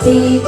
Baik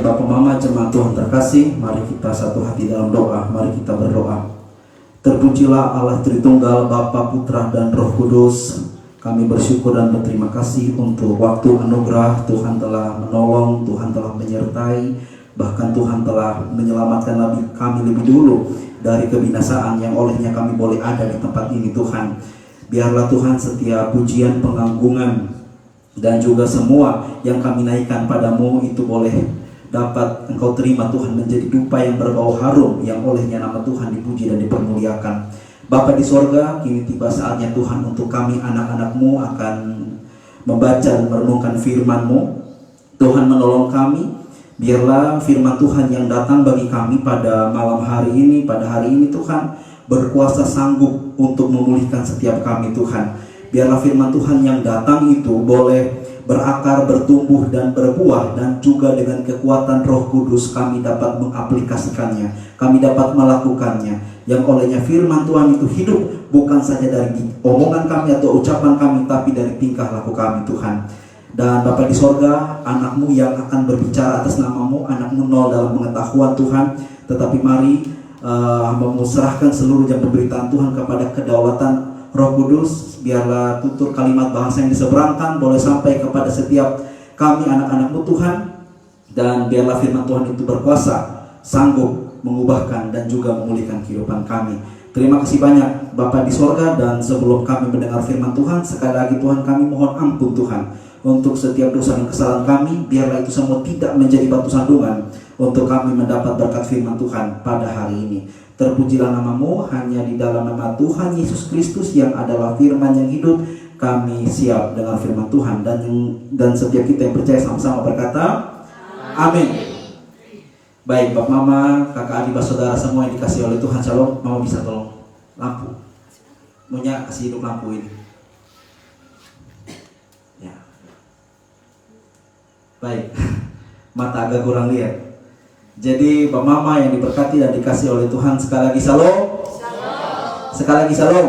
Bapak Mama jemaat Tuhan terkasih, mari kita satu hati dalam doa, mari kita berdoa. Terpujilah Allah Tritunggal, Bapa, Putra, dan Roh Kudus. Kami bersyukur dan berterima kasih untuk waktu anugerah. Tuhan telah menolong, Tuhan telah menyertai, bahkan Tuhan telah menyelamatkan kami lebih dulu dari kebinasaan yang olehnya kami boleh ada di tempat ini. Tuhan, biarlah Tuhan setiap pujian, penganggungan, dan juga semua yang kami naikkan padamu itu boleh dapat Engkau terima Tuhan, menjadi dupa yang berbau harum yang olehnya nama Tuhan dipuji dan dipermuliakan. Bapa di sorga, kini tiba saatnya Tuhan untuk kami anak-anak-Mu akan membaca dan merenungkan firman-Mu. Tuhan menolong kami, Biarlah firman Tuhan yang datang bagi kami pada malam hari ini, pada hari ini Tuhan, berkuasa sanggup untuk memulihkan setiap kami Tuhan. Biarlah firman Tuhan yang datang itu boleh berakar, bertumbuh dan berbuah, dan juga dengan kekuatan Roh Kudus kami dapat mengaplikasikannya, kami dapat melakukannya, yang olehnya firman Tuhan itu hidup bukan saja dari omongan kami atau ucapan kami, tapi dari tingkah laku kami Tuhan. Dan Bapa di sorga, anakmu yang akan berbicara atas namamu, anakmu nol dalam pengetahuan Tuhan, tetapi mari hamba-Mu serahkan seluruh jam pemberitaan Tuhan kepada kedaulatan Roh Kudus. Biarlah tutur kalimat bahasa yang diseberangkan boleh sampai kepada setiap kami anak-anakmu Tuhan, dan biarlah firman Tuhan itu berkuasa, sanggup mengubahkan dan juga memulihkan kehidupan kami. Terima kasih banyak Bapa di sorga, dan sebelum kami mendengar firman Tuhan, sekali lagi Tuhan kami mohon ampun Tuhan untuk setiap dosa dan kesalahan kami. Biarlah itu semua tidak menjadi batu sandungan untuk kami mendapat berkat firman Tuhan pada hari ini. Terpujilah namamu, hanya di dalam nama Tuhan Yesus Kristus yang adalah firman yang hidup, kami siap dengan firman Tuhan. Dan setiap kita yang percaya sama-sama berkata amin. Baik, Bapak Mama, kakak adik, saudara semua yang dikasih oleh Tuhan, Shalom. Mama bisa tolong lampu, maunya kasih hidup lampu ini. Baik, mata agak kurang lihat. Jadi Bapak Mama yang diberkati dan dikasih oleh Tuhan, sekali lagi Shalom. Sekali lagi Shalom.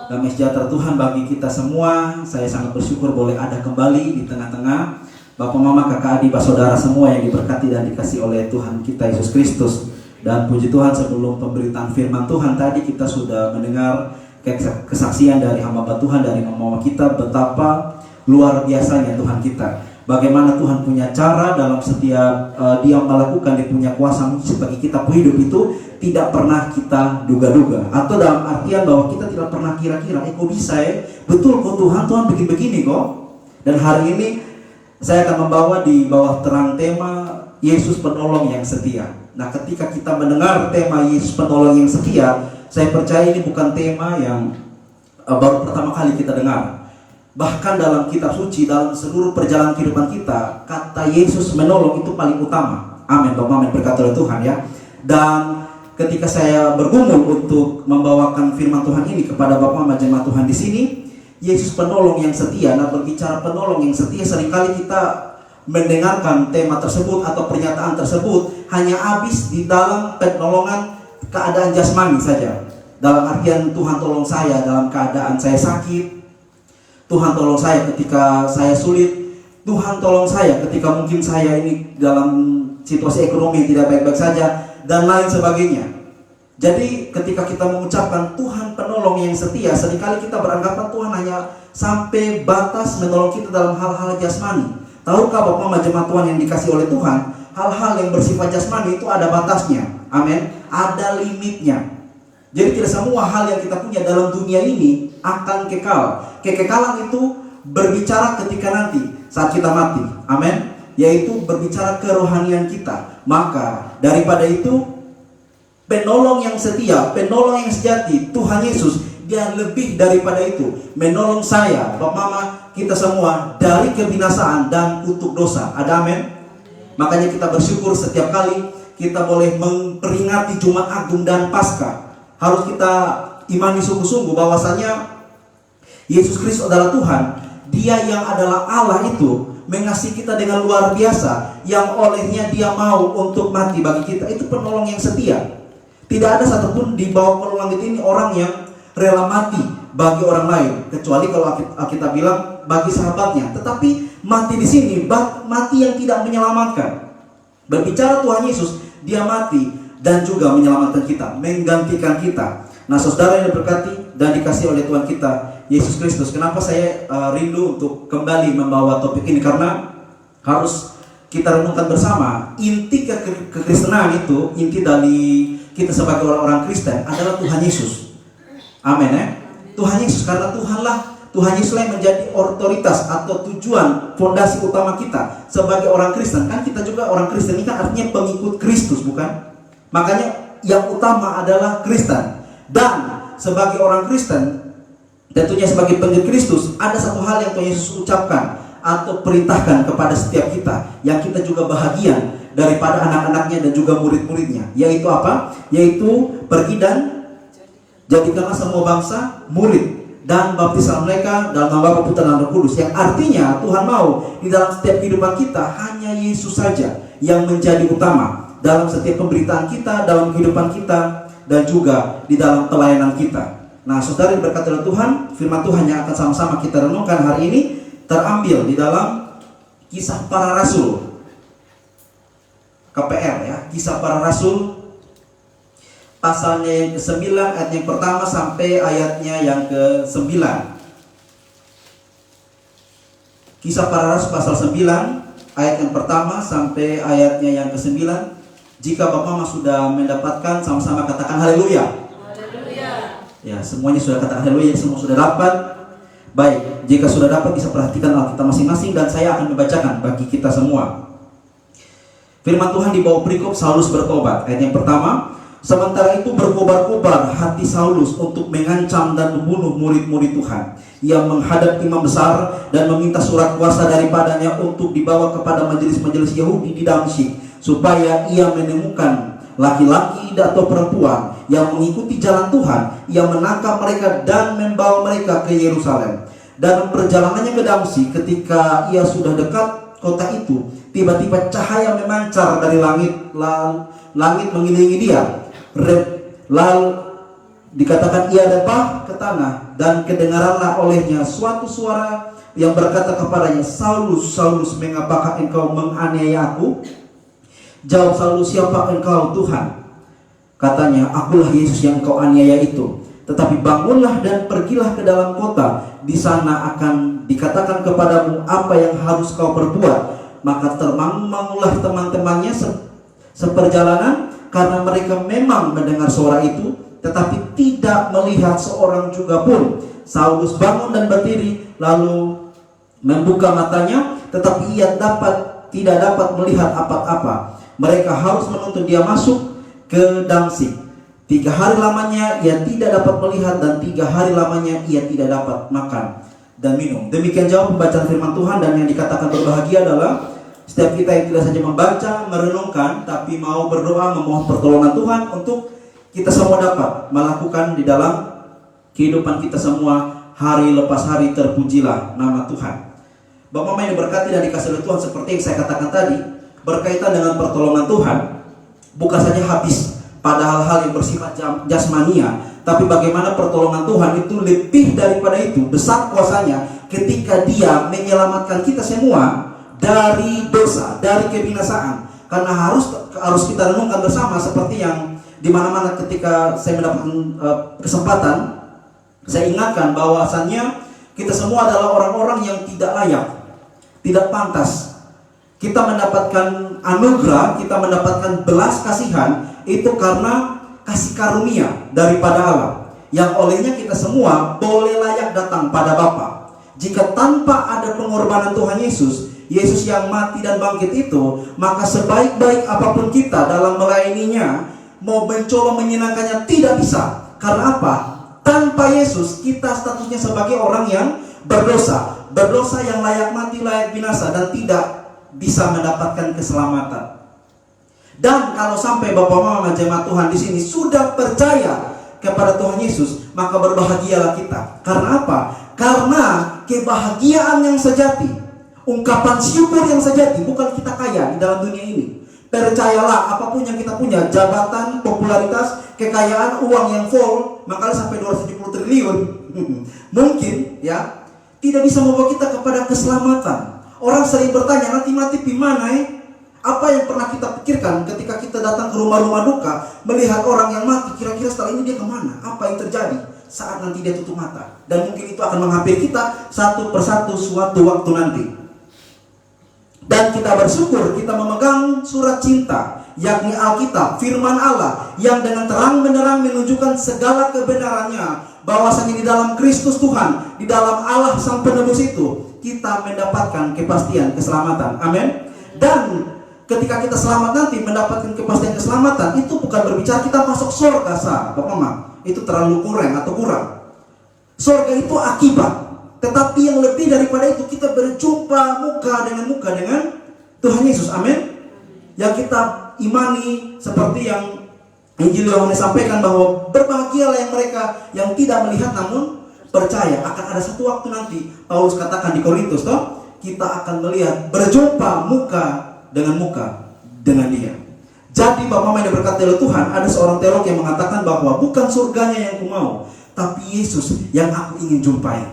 Damai sejahtera Tuhan bagi kita semua. Saya sangat bersyukur boleh ada kembali di tengah-tengah Bapak Mama, kakak adik, saudara semua yang diberkati dan dikasih oleh Tuhan kita Yesus Kristus. Dan puji Tuhan, sebelum pemberitaan firman Tuhan tadi kita sudah mendengar kesaksian dari hamba Tuhan, dari mama kita, betapa luar biasanya Tuhan kita. Bagaimana Tuhan punya cara dalam setiap Dia melakukan, Dia punya kuasa bagi kita hidup itu tidak pernah kita duga-duga, atau dalam artian bahwa kita tidak pernah kira-kira, kok bisa betul kok Tuhan bikin begini kok. Dan hari ini saya akan membawa di bawah terang tema Yesus penolong yang setia. Nah, ketika kita mendengar tema Yesus penolong yang setia, saya percaya ini bukan tema yang baru pertama kali kita dengar. Bahkan dalam kitab suci, dalam seluruh perjalanan kehidupan kita, kata Yesus menolong itu paling utama. Amin, Bapak, amin, berkat oleh Tuhan ya. Dan ketika saya bergumul untuk membawakan firman Tuhan ini kepada Bapak Mama jemaat Tuhan di sini, Yesus penolong yang setia. Nah, berbicara penolong yang setia, seringkali kita mendengarkan tema tersebut atau pernyataan tersebut hanya habis di dalam penolongan keadaan jasmani saja. Dalam artian Tuhan tolong saya dalam keadaan saya sakit, Tuhan tolong saya ketika saya sulit, Tuhan tolong saya ketika mungkin saya ini dalam situasi ekonomi yang tidak baik-baik saja, dan lain sebagainya. Jadi ketika kita mengucapkan Tuhan penolong yang setia, seringkali kita beranggapan Tuhan hanya sampai batas menolong kita dalam hal-hal jasmani. Tahukah Bapak Mama jemaat Tuhan yang dikasih oleh Tuhan, hal-hal yang bersifat jasmani itu ada batasnya. Amin. Ada limitnya. Jadi tidak semua hal yang kita punya dalam dunia ini akan kekal. Kekekalan itu berbicara ketika nanti saat kita mati. Amin. Yaitu berbicara kerohanian kita. Maka daripada itu, penolong yang setia, penolong yang sejati, Tuhan Yesus, Dia lebih daripada itu. Menolong saya, Bapak Mama, kita semua dari kebinasaan dan kutuk dosa. Ada amin? Makanya kita bersyukur setiap kali kita boleh memperingati Jumat Agung dan Paskah. Harus kita imani sungguh-sungguh bahwasanya Yesus Kristus adalah Tuhan. Dia yang adalah Allah itu mengasihi kita dengan luar biasa, yang olehnya Dia mau untuk mati bagi kita. Itu penolong yang setia. Tidak ada satupun di bawah penolong ini orang yang rela mati bagi orang lain, kecuali kalau kita bilang bagi sahabatnya. Tetapi mati di sini mati yang tidak menyelamatkan. Berbicara Tuhan Yesus, Dia mati dan juga menyelamatkan kita, menggantikan kita. Nah, saudara yang diberkati dan dikasih oleh Tuhan kita Yesus Kristus, kenapa saya rindu untuk kembali membawa topik ini? Karena harus kita renungkan bersama. Inti kekristenan itu, inti dari kita sebagai orang-orang Kristen adalah Tuhan Yesus. Amin ya. Tuhan Yesus, karena Tuhan Yesuslah yang menjadi otoritas atau tujuan fondasi utama kita sebagai orang Kristen. Kan kita juga orang Kristen ini kan artinya pengikut Kristus, bukan? Makanya yang utama adalah Kristen. Dan sebagai orang Kristen, tentunya sebagai pengikut Kristus, ada satu hal yang Tuhan Yesus ucapkan. atau perintahkan kepada setiap kita, yang kita juga bahagian daripada anak-anaknya dan juga murid-muridnya, yaitu apa? Yaitu pergi dan jadikanlah semua bangsa murid dan baptislah mereka dalam nama Bapa, Putra dan Roh Kudus. Yang artinya Tuhan mau di dalam setiap kehidupan kita hanya Yesus saja yang menjadi utama dalam setiap pemberitaan kita, dalam kehidupan kita, dan juga di dalam pelayanan kita. Nah, saudara yang berkata oleh Tuhan, firman Tuhan yang akan sama-sama kita renungkan hari ini terambil di dalam Kisah Para Rasul, KPR ya, Kisah Para Rasul pasalnya yang ke-9 ayat yang pertama sampai ayatnya yang ke-9. Kisah Para Rasul pasal 9 ayat yang pertama sampai ayatnya yang ke-9. Jika Bapak Mama sudah mendapatkan, sama-sama katakan haleluya. Ya, semuanya sudah katakan haleluya, semua sudah dapat. Baik, jika sudah dapat bisa perhatikan Alkitab masing-masing dan saya akan membacakan bagi kita semua. Firman Tuhan di bawah perikop Saulus bertobat. Ayat yang pertama, sementara itu berkobar-kobar hati Saulus untuk mengancam dan membunuh murid-murid Tuhan. Ia menghadap imam besar dan meminta surat kuasa daripadanya untuk dibawa kepada majelis-majelis Yahudi di Damsyik, supaya ia menemukan laki-laki atau perempuan yang mengikuti jalan Tuhan. Ia menangkap mereka dan membawa mereka ke Yerusalem. Dan perjalanannya ke Damsyik, ketika ia sudah dekat kota itu, tiba-tiba cahaya memancar dari langit, langit mengelilingi dia. Lalu dikatakan ia rebah ke tanah, dan kedengaranlah olehnya suatu suara yang berkata kepadanya, Saulus, Saulus, mengapakah engkau menganiaya aku? Jawab Saulus, siapa engkau Tuhan? Katanya, akulah Yesus yang engkau aniaya itu. Tetapi bangunlah dan pergilah ke dalam kota. Di sana akan dikatakan kepadamu apa yang harus kau perbuat. Maka termangu-mangulah teman-temannya seperjalanan, karena mereka memang mendengar suara itu, tetapi tidak melihat seorang juga pun. Saulus bangun dan berdiri, lalu membuka matanya, tetapi ia tidak dapat melihat apa-apa. Mereka harus menuntut dia masuk ke Damsyik. 3 hari lamanya ia tidak dapat melihat, dan 3 hari lamanya ia tidak dapat makan dan minum. Demikian jauh pembacaan firman Tuhan. Dan yang dikatakan berbahagia adalah setiap kita yang tidak saja membaca, merenungkan, tapi mau berdoa, memohon pertolongan Tuhan untuk kita semua dapat melakukan di dalam kehidupan kita semua hari lepas hari. Terpujilah nama Tuhan. Bapak Mama yang diberkati dan dikasihi oleh Tuhan, seperti yang saya katakan tadi, berkaitan dengan pertolongan Tuhan, bukan saja habis pada hal-hal yang bersifat jasmania, tapi bagaimana pertolongan Tuhan itu lebih daripada itu, besar kuasanya ketika dia menyelamatkan kita semua dari dosa, dari kebinasaan. Karena harus kita renungkan bersama, seperti yang di mana-mana ketika saya mendapatkan kesempatan, saya ingatkan bahwasannya kita semua adalah orang-orang yang tidak layak, tidak pantas. Kita mendapatkan anugerah, kita mendapatkan belas kasihan itu karena kasih karunia daripada Allah, yang olehnya kita semua boleh layak datang pada Bapa. Jika tanpa ada pengorbanan Tuhan Yesus, Yesus yang mati dan bangkit itu, maka sebaik-baik apapun kita dalam melayaninya, mau mencoba menyenangkannya, tidak bisa. Karena apa? Tanpa Yesus kita statusnya sebagai orang yang berdosa, berdosa yang layak mati, layak binasa, dan tidak bisa mendapatkan keselamatan. Dan kalau sampai Bapak Mama jemaat Tuhan di sini sudah percaya kepada Tuhan Yesus, maka berbahagialah kita. Karena apa? Karena kebahagiaan yang sejati, ungkapan syukur yang sejati, bukan kita kaya di dalam dunia ini. Percayalah, apapun yang kita punya, jabatan, popularitas, kekayaan, uang yang full, makanya sampai 270 triliun, mungkin ya, tidak bisa membawa kita kepada keselamatan. Orang sering bertanya, nanti mati di mana ya? Apa yang pernah kita pikirkan ketika kita datang ke rumah-rumah duka, melihat orang yang mati, kira-kira setelah ini dia kemana? Apa yang terjadi saat nanti dia tutup mata? Dan mungkin itu akan menghampiri kita satu persatu suatu waktu nanti. Dan kita bersyukur kita memegang surat cinta, yakni Alkitab, firman Allah, yang dengan terang benderang menunjukkan segala kebenarannya, bahwasanya di dalam Kristus Tuhan, di dalam Allah Sang Penebus itu, kita mendapatkan kepastian keselamatan. Amin. Dan ketika kita selamat nanti mendapatkan kepastian keselamatan, itu bukan berbicara kita masuk surga, Bapak Mama. Itu terlalu kurang atau kurang. Surga itu akibat. Tetapi yang lebih daripada itu, kita berjumpa muka dengan Tuhan Yesus. Amin. Yang kita imani seperti yang Injil Yohanes sampaikan, bahwa berbahagialah yang mereka yang tidak melihat namun percaya. Akan ada satu waktu nanti, Paulus katakan di Korintus, toh, kita akan melihat, berjumpa muka dengan dia. Jadi Bapak Mama yang diberkati oleh Tuhan, ada seorang teolog yang mengatakan bahwa bukan surganya yang aku mau, tapi Yesus yang aku ingin jumpai.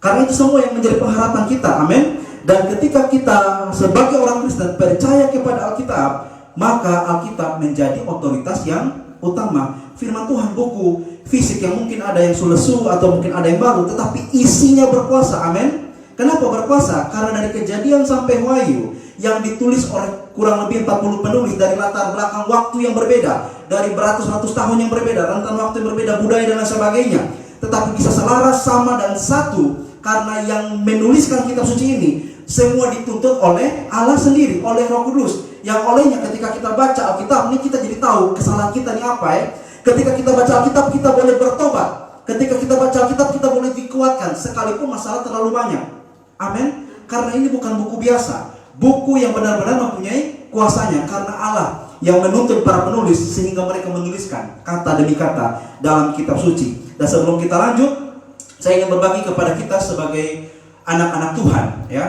Karena itu semua yang menjadi pengharapan kita. Amin. Dan ketika kita sebagai orang Kristen percaya kepada Alkitab, maka Alkitab menjadi otoritas yang utama. Firman Tuhan, buku fisik yang mungkin ada yang sulesu atau mungkin ada yang baru, tetapi isinya berkuasa. Amin. Kenapa berkuasa? Karena dari Kejadian sampai Wahyu yang ditulis oleh kurang lebih 40 penulis dari latar belakang waktu yang berbeda, dari beratus-ratus tahun yang berbeda, rentan waktu yang berbeda, budaya dan lain sebagainya, tetapi bisa selaras, sama dan satu. Karena yang menuliskan kitab suci ini semua dituntut oleh Allah sendiri, oleh Roh Kudus, yang olehnya ketika kita baca Alkitab ini kita jadi tahu kesalahan kita ini apa ya. Ketika kita baca Alkitab kita boleh bertobat. Ketika kita baca Alkitab kita boleh dikuatkan sekalipun masalah terlalu banyak. Amin. Karena ini bukan buku biasa, buku yang benar-benar mempunyai kuasanya, karena Allah yang menuntut para penulis sehingga mereka menuliskan kata demi kata dalam kitab suci. Dan sebelum kita lanjut, saya ingin berbagi kepada kita sebagai anak-anak Tuhan, ya.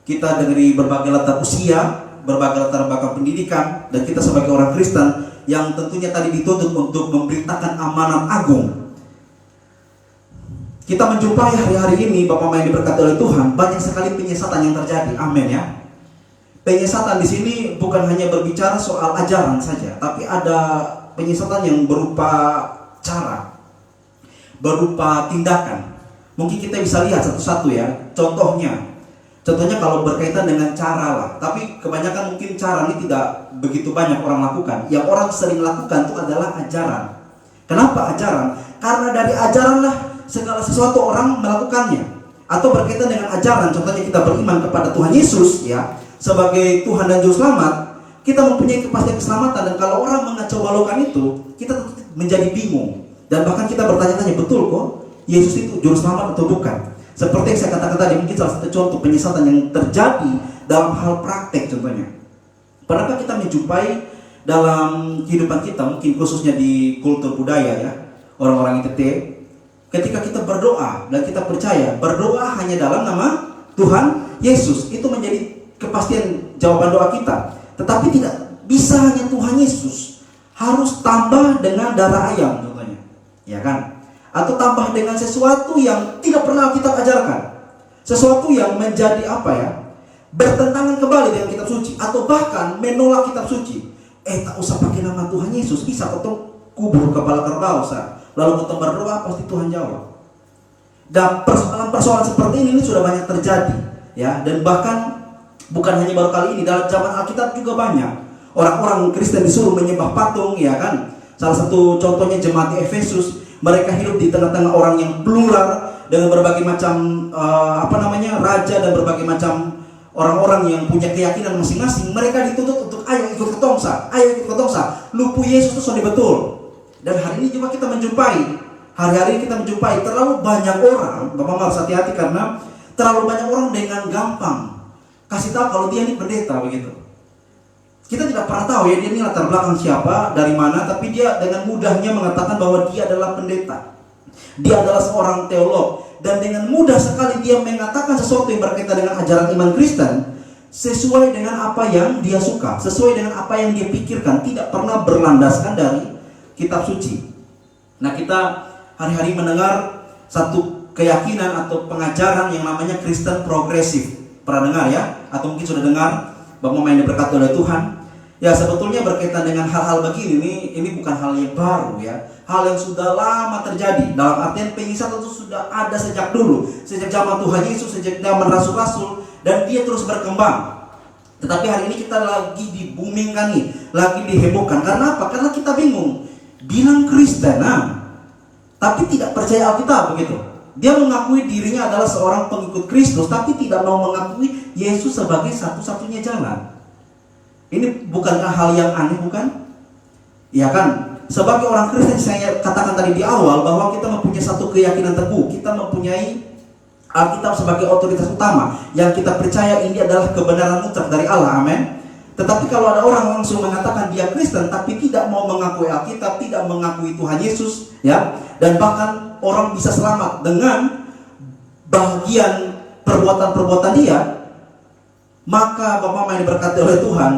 Kita dari berbagai latar usia, berbagai latar belakang pendidikan, dan kita sebagai orang Kristen yang tentunya tadi dituntut untuk memberitakan amanat agung. Kita menjumpai hari-hari ini, Bapak Mama yang diberkati oleh Tuhan, banyak sekali penyesatan yang terjadi. Amin, ya. Penyesatan di sini bukan hanya berbicara soal ajaran saja, tapi ada penyesatan yang berupa cara, berupa tindakan. Mungkin kita bisa lihat satu-satu ya. Contohnya kalau berkaitan dengan cara lah. Tapi kebanyakan mungkin cara ini tidak begitu banyak orang lakukan. Yang orang sering lakukan itu adalah ajaran. Kenapa ajaran? Karena dari ajaran lah segala sesuatu orang melakukannya. Atau berkaitan dengan ajaran, contohnya kita beriman kepada Tuhan Yesus, ya, sebagai Tuhan dan Juru Selamat, kita mempunyai kepastian keselamatan. Dan kalau orang mengacau balaukan itu, kita menjadi bingung. Dan bahkan kita bertanya-tanya, betul kok Yesus itu Juru Selamat atau bukan? Seperti yang saya katakan tadi, mungkin salah satu contoh penyesatan yang terjadi dalam hal praktek contohnya. Pernahkah kita menjumpai dalam kehidupan kita, mungkin khususnya di kultur budaya ya, orang-orang ITT, ketika kita berdoa dan kita percaya, berdoa hanya dalam nama Tuhan Yesus, itu menjadi kepastian jawaban doa kita. Tetapi tidak bisa hanya Tuhan Yesus, harus tambah dengan darah ayam contohnya, ya kan? Atau tambah dengan sesuatu yang tidak pernah kita ajarkan, sesuatu yang menjadi apa ya, bertentangan kembali dengan kitab suci, atau bahkan menolak kitab suci. Tak usah pakai nama Tuhan Yesus, bisa potong kubur kepala kerbau, lalu potong berdoa pasti Tuhan jawab. Dan persoalan-persoalan seperti ini sudah banyak terjadi, ya. Dan bahkan bukan hanya baru kali ini, dalam zaman Alkitab juga banyak orang-orang Kristen disuruh menyembah patung, ya kan. Salah satu contohnya jemaat di Efesus. Mereka hidup di tengah-tengah orang yang plural dengan berbagai macam raja dan berbagai macam orang-orang yang punya keyakinan masing-masing. Mereka dituntut untuk ayo ikut ketongsa, lupu Yesus itu sudah betul. Dan hari ini juga kita menjumpai, hari-hari kita menjumpai terlalu banyak orang. Bapak harus hati-hati karena terlalu banyak orang dengan gampang kasih tahu kalau dia ini pendeta begitu. Kita tidak pernah tahu ya dia ini latar belakang siapa, dari mana, tapi dia dengan mudahnya mengatakan bahwa dia adalah pendeta. Dia adalah seorang teolog, dan dengan mudah sekali dia mengatakan sesuatu yang berkaitan dengan ajaran iman Kristen sesuai dengan apa yang dia suka, sesuai dengan apa yang dia pikirkan, tidak pernah berlandaskan dari kitab suci. Nah, kita hari-hari mendengar satu keyakinan atau pengajaran yang namanya Kristen progresif. Pernah dengar ya? Atau mungkin sudah dengar, Bapak Mama yang diberkati oleh Tuhan. Ya, sebetulnya berkaitan dengan hal-hal begini ini bukan hal yang baru ya. Hal yang sudah lama terjadi. Dalam artian penyesatan itu sudah ada sejak dulu, sejak zaman Tuhan Yesus, sejak zaman rasul-rasul, dan dia terus berkembang. Tetapi hari ini kita lagi dibumingkan nih, lagi dihebohkan. Karena apa? Karena kita bingung. Bilang Kristen, tapi tidak percaya Alkitab begitu. Dia mengakui dirinya adalah seorang pengikut Kristus, tapi tidak mau mengakui Yesus sebagai satu-satunya jalan. Ini bukankah hal yang aneh, bukan? Ya kan? Sebagai orang Kristen, saya katakan tadi di awal bahwa kita mempunyai satu keyakinan teguh. Kita mempunyai Alkitab sebagai otoritas utama yang kita percaya ini adalah kebenaran mutlak dari Allah. Amin. Tetapi kalau ada orang langsung mengatakan dia Kristen tapi tidak mau mengakui Alkitab, tidak mengakui Tuhan Yesus, ya, dan bahkan orang bisa selamat dengan bagian perbuatan-perbuatan dia, maka Bapak Mama yang diberkati oleh Tuhan,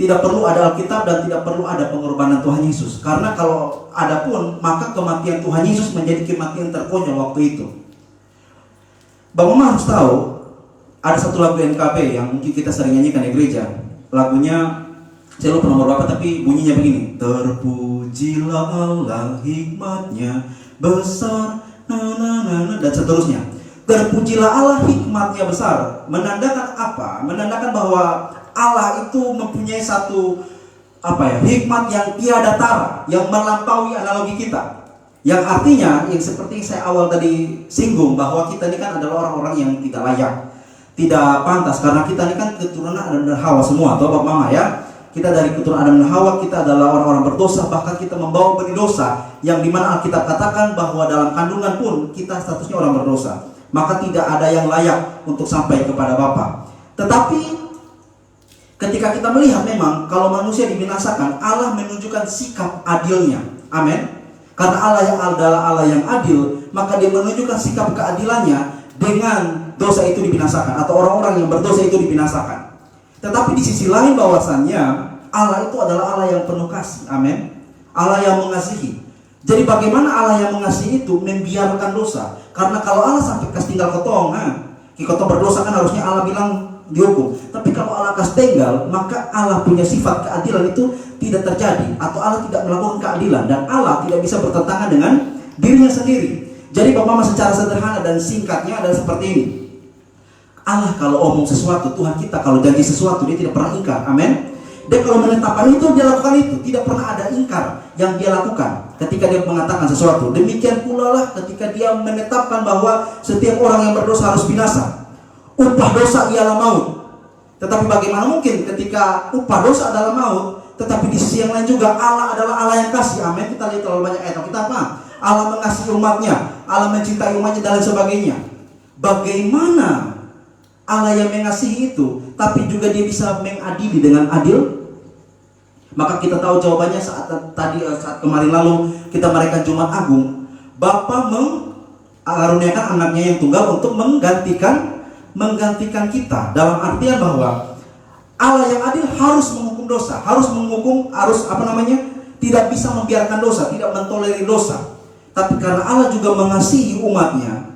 tidak perlu ada Alkitab dan tidak perlu ada pengorbanan Tuhan Yesus. Karena kalau ada pun, maka kematian Tuhan Yesus menjadi kematian terkonyol waktu itu. Bapak Mama harus tahu, ada satu lagu NKB yang mungkin kita sering nyanyikan di gereja. Lagunya, saya lupa nomor berapa, tapi bunyinya begini. Terpujilah Allah, hikmatnya besar, dan seterusnya. Terpujilah Allah, hikmatnya besar. Menandakan apa? Menandakan bahwa Allah itu mempunyai satu hikmat yang tiada tara, yang melampaui analogi kita. Yang artinya, yang seperti saya awal tadi singgung, bahwa kita ini kan adalah orang-orang yang tidak layak, tidak pantas, karena kita ini kan keturunan Adam dan Hawa semua, atau Bapak Mama ya. Kita dari keturunan Adam dan Hawa, kita adalah orang-orang berdosa, bahkan kita membawa benih dosa, yang dimana Alkitab katakan bahwa dalam kandungan pun kita statusnya orang berdosa. Maka tidak ada yang layak untuk sampai kepada Bapa. Tetapi ketika kita melihat memang kalau manusia dibinasakan, Allah menunjukkan sikap adilnya. Amin. Karena Allah yang adalah Allah yang adil, maka dia menunjukkan sikap keadilannya dengan dosa itu dibinasakan, atau orang-orang yang berdosa itu dibinasakan. Tetapi di sisi lain bahwasannya Allah itu adalah Allah yang penuh kasih. Amin. Allah yang mengasihi. Jadi bagaimana Allah yang mengasihi itu membiarkan dosa? Karena kalau Allah sampai kasih tinggal kotong, kotong berdosa kan harusnya Allah bilang dihukum. Tapi kalau Allah kasih tinggal, maka Allah punya sifat keadilan itu tidak terjadi, atau Allah tidak melakukan keadilan, dan Allah tidak bisa bertentangan dengan dirinya sendiri. Jadi Bapak Mama secara sederhana dan singkatnya adalah seperti ini. Allah kalau omong sesuatu, Tuhan kita kalau janji sesuatu, dia tidak pernah ingkar. Amin. Dia kalau menetapkan itu, dia lakukan itu. Tidak pernah ada ingkar yang dia lakukan ketika dia mengatakan sesuatu. Demikian pula lah ketika dia menetapkan bahwa setiap orang yang berdosa harus binasa. Upah dosa ialah maut. Tetapi bagaimana mungkin ketika upah dosa adalah maut, tetapi di sisi yang lain juga Allah adalah Allah yang kasih. Amin. Kita lihat terlalu banyak ayat kita apa? Allah mengasihi umatnya, Allah mencintai umatnya dan lain sebagainya. Bagaimana Allah yang mengasihi itu, tapi juga dia bisa mengadili dengan adil? Maka kita tahu jawabannya saat kemarin lalu kita merayakan Jumat Agung. Bapa mengaruniakan anaknya yang tunggal untuk menggantikan kita. Dalam artian bahwa Allah yang adil harus menghukum dosa, tidak bisa membiarkan dosa, tidak mentolerir dosa. Tapi karena Allah juga mengasihi umatnya,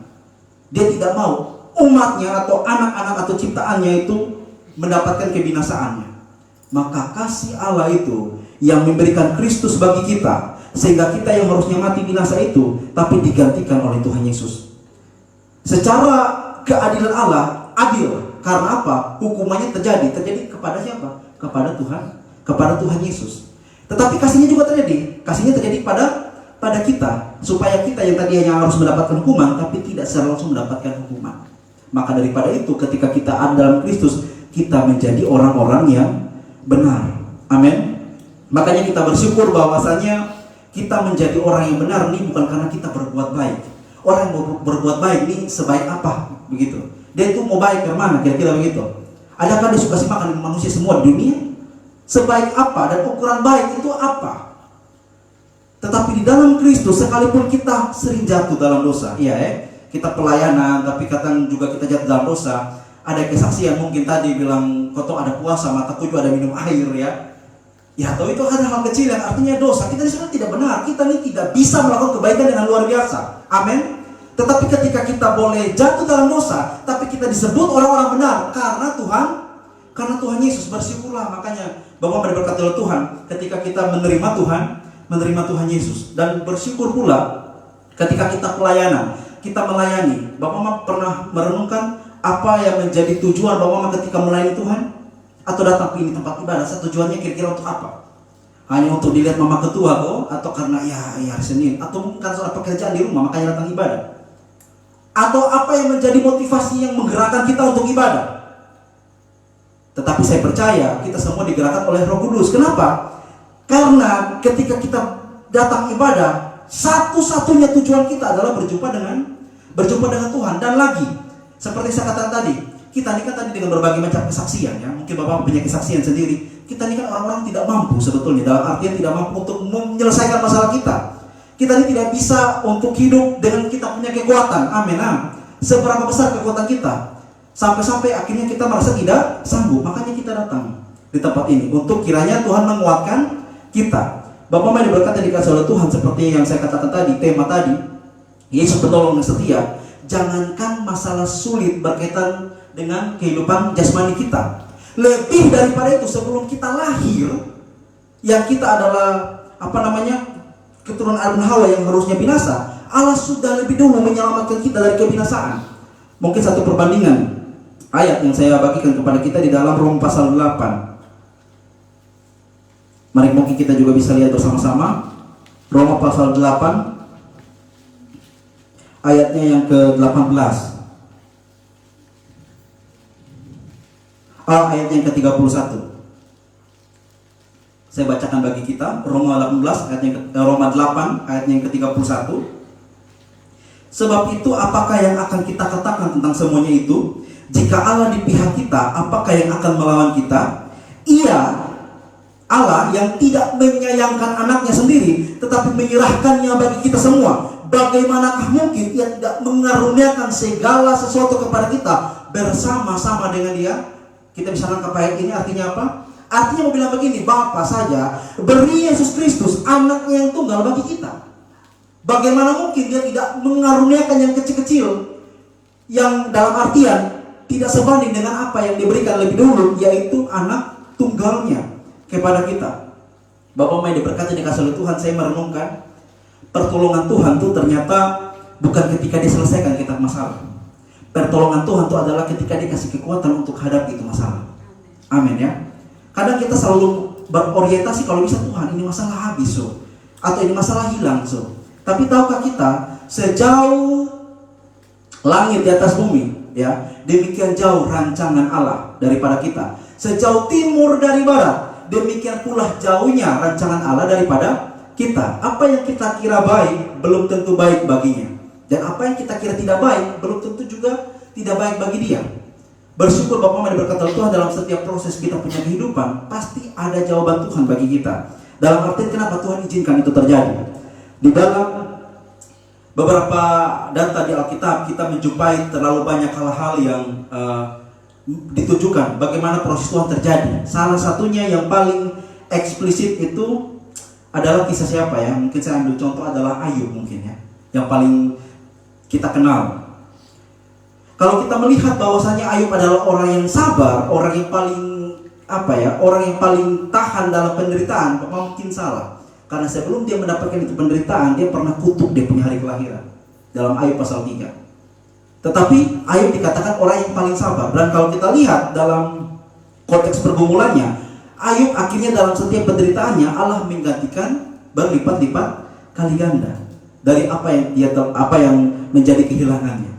dia tidak mau umatnya atau anak-anak atau ciptaannya itu mendapatkan kebinasaannya. Maka kasih Allah itu yang memberikan Kristus bagi kita, sehingga kita yang harusnya mati binasa itu, tapi digantikan oleh Tuhan Yesus. Secara keadilan Allah adil. Karena apa? Hukumannya terjadi kepada siapa? Kepada Tuhan Yesus. Tetapi kasihnya juga terjadi. Kasihnya terjadi pada kita, supaya kita yang tadi hanya harus mendapatkan hukuman, tapi tidak secara langsung mendapatkan hukuman. Maka daripada itu, ketika kita ada dalam Kristus, kita menjadi orang-orang yang benar. Amin. Makanya kita bersyukur bahwasanya kita menjadi orang yang benar ini bukan karena kita berbuat baik. Orang yang berbuat baik ini sebaik apa? Begitu. Dia itu mau baik ke mana? Kira-kira begitu. Adakah dia suka makan dengan manusia semua di dunia? Sebaik apa dan ukuran baik itu apa? Tetapi di dalam Kristus, sekalipun kita sering jatuh dalam dosa, kita pelayanan, tapi kadang juga kita jatuh dalam dosa. Ada kesaksian mungkin tadi bilang, kotong ada puasa, mataku juga ada minum air ya atau itu ada hal kecil yang artinya dosa. Kita di sana tidak benar, kita ini tidak bisa melakukan kebaikan dengan luar biasa. Amin. Tetapi ketika kita boleh jatuh dalam dosa, tapi kita disebut orang-orang benar karena Tuhan Yesus. Bersyukurlah. Makanya Bapak diberkati oleh Tuhan ketika kita menerima Tuhan Yesus. Dan bersyukur pula ketika kita pelayanan, kita melayani. Bapak pernah merenungkan apa yang menjadi tujuan Bapak ketika melayani Tuhan? Atau datang ke ini tempat ibadah, tujuannya kira-kira untuk apa? Hanya untuk dilihat mama ketua atau karena hari Senin, atau mungkin karena soal pekerjaan di rumah makanya datang ibadah? Atau apa yang menjadi motivasi yang menggerakkan kita untuk ibadah? Tetapi saya percaya kita semua digerakkan oleh Roh Kudus. Kenapa? Karena ketika kita datang ibadah, satu-satunya tujuan kita adalah berjumpa berjumpa dengan Tuhan. Dan lagi, seperti saya katakan tadi, kita ini kan tadi dengan berbagai macam kesaksian ya. Mungkin Bapak punya kesaksian sendiri. Kita ini kan orang-orang tidak mampu sebetulnya, dalam artian tidak mampu untuk menyelesaikan masalah kita. Kita ini tidak bisa untuk hidup dengan kita punya kekuatan. Amin. Seberapa besar kekuatan kita, sampai-sampai akhirnya kita merasa tidak sanggup. Makanya kita datang di tempat ini untuk kiranya Tuhan menguatkan kita. Bapak Mama diberkati dikasih oleh Tuhan, seperti yang saya katakan tadi, tema tadi, Yesus penolong yang setia. Jangankan masalah sulit berkaitan dengan kehidupan jasmani kita, lebih daripada itu, sebelum kita lahir, yang kita adalah keturunan Adam dan Hawa yang harusnya binasa, Allah sudah lebih dulu menyelamatkan kita dari kebinasaan. Mungkin satu perbandingan ayat yang saya bagikan kepada kita di dalam Roma pasal 8. Mari mungkin kita juga bisa lihat bersama-sama. Roma pasal 8 ayatnya yang ke-18. Ayat yang ke-31. Saya bacakan bagi kita Roma 8 ayat yang ke-31. Sebab itu apakah yang akan kita katakan tentang semuanya itu? Jika Allah di pihak kita, apakah yang akan melawan kita? Ia, Allah yang tidak menyayangkan anaknya sendiri, tetapi menyerahkannya bagi kita semua. Bagaimanakah mungkin Ia tidak mengaruniakan segala sesuatu kepada kita bersama-sama dengan Dia? Kita bisa nangkap ayat ini artinya apa? Artinya mau bilang begini, Bapa saja beri Yesus Kristus anaknya yang tunggal bagi kita. Bagaimana mungkin Dia tidak mengaruniakan yang kecil-kecil, yang dalam artian tidak sebanding dengan apa yang diberikan lebih dulu, yaitu anak tunggalnya kepada kita. Bapak Mama diberkati dikasih oleh Tuhan, saya merenungkan pertolongan Tuhan itu ternyata bukan ketika diselesaikan kita masalah. Pertolongan Tuhan itu adalah ketika dikasih kekuatan untuk hadapi itu masalah. Amin ya. Kadang kita selalu berorientasi kalau bisa Tuhan ini masalah habis atau ini masalah hilang Tapi tahukah kita sejauh langit di atas bumi ya, demikian jauh rancangan Allah daripada kita. Sejauh timur dari barat, demikian pula jauhnya rancangan Allah daripada kita. Apa yang kita kira baik belum tentu baik baginya, dan apa yang kita kira tidak baik belum tentu juga tidak baik bagi Dia. Bersyukur Bapak Mama diberkati Tuhan, dalam setiap proses kita punya kehidupan pasti ada jawaban Tuhan bagi kita. Dalam artian kenapa Tuhan izinkan itu terjadi. Di dalam beberapa data di Alkitab kita menjumpai terlalu banyak hal-hal yang ditujukan bagaimana proses Tuhan terjadi. Salah satunya yang paling eksplisit itu adalah kisah siapa ya? Mungkin saya ambil contoh adalah Ayub mungkin ya, yang paling kita kenal. Kalau kita melihat bahwasanya Ayub adalah orang yang sabar, orang yang paling orang yang paling tahan dalam penderitaan, mungkin salah. Karena sebelum dia mendapatkan itu penderitaan, dia pernah kutuk dia punya hari kelahiran dalam Ayub pasal 3. Tetapi Ayub dikatakan orang yang paling sabar. Dan kalau kita lihat dalam konteks pergumulannya, Ayub akhirnya dalam setiap penderitaannya Allah menggantikan berlipat-lipat kali ganda dari apa yang menjadi kehilangannya.